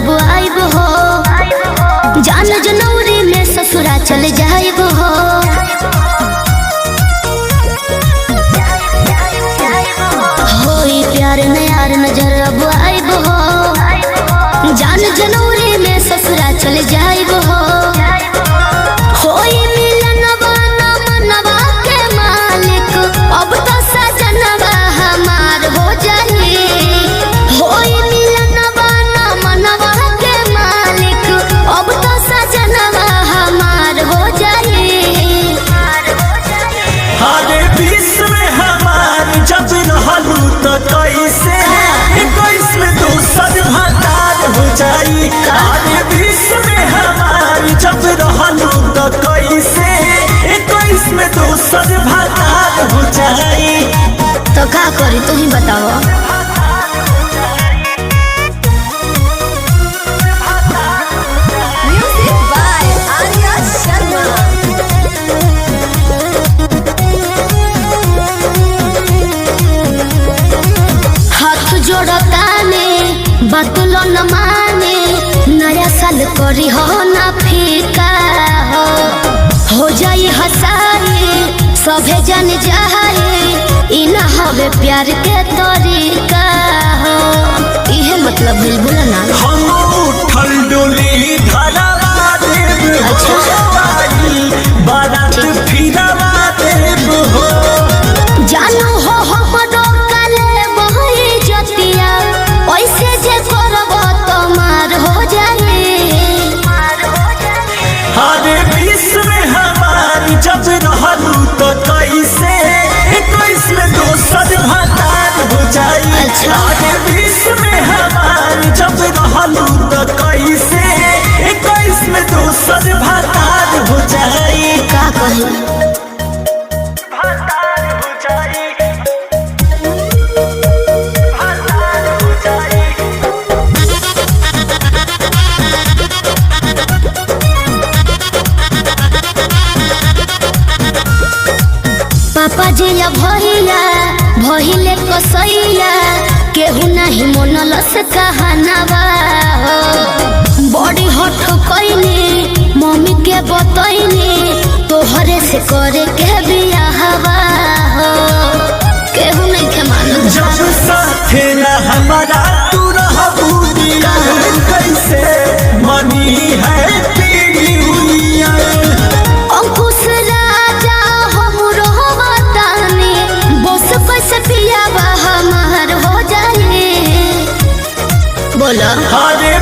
अब आइब हो, जान जनवरी में ससुरा चल जाइब हो। होई प्यार न यार नजर अब आइब हो, जान जनवरी में ससुरा चल जाइब हो। होई मिलनवा न मनवा के मालिक, अब तो सजनवा हमार हो जाई। होई मिलनवा न मनवा के मालिक, अब तो सजनवा हमार हो जाई। अरे बीस में हमार जब रहलू तो कैसे 21 में दूसर भतार हो जाई। अरे बीस में हमार जब रहलू तो कैसे 21 में दूसर भतार हो जाई। तो का करी तू ही बताओ। Music by Arya Sharma. हाथ जोड़ता ने बतलो न माने, नया साल करी हो ना फीका हो जाई हसाई सभे जन जाए। इ ना हवे प्यार के तरीका हो, इहे मतलब बिल्कुल ना। हम उठल डोली धरवा देव अच्छा। बारात फिरवा देव हो। जानू हो हमरो काले बहई जतिया, ऐसे जे करब तमार हो जाए। अरे बीस में हमार जब रहलू तो कैसे 21 में दोसर भतार हो जाई। अच्छा। अरे बीस में हमार जब रहलू तो कैसे 21 में दोसर भतार हो जाई। का कही भतार हो जाई। भतार हो जाई। पापा जी या भैया भहिले कसैया, केहू नहीं मनलस कहनावा हो। बड़ी हठ कैनी मम्मी के बतैनी, तोहरे से करे के बियाहवा हो। केहू नहीं के मानल जब साथे न हमारा तू रहबू दिया, कैसे मनी है तेरी हुलिया। अंकुश राजा हमरो बतानी, बस कैसे पियावा हमार हो जाए। बोलो अरे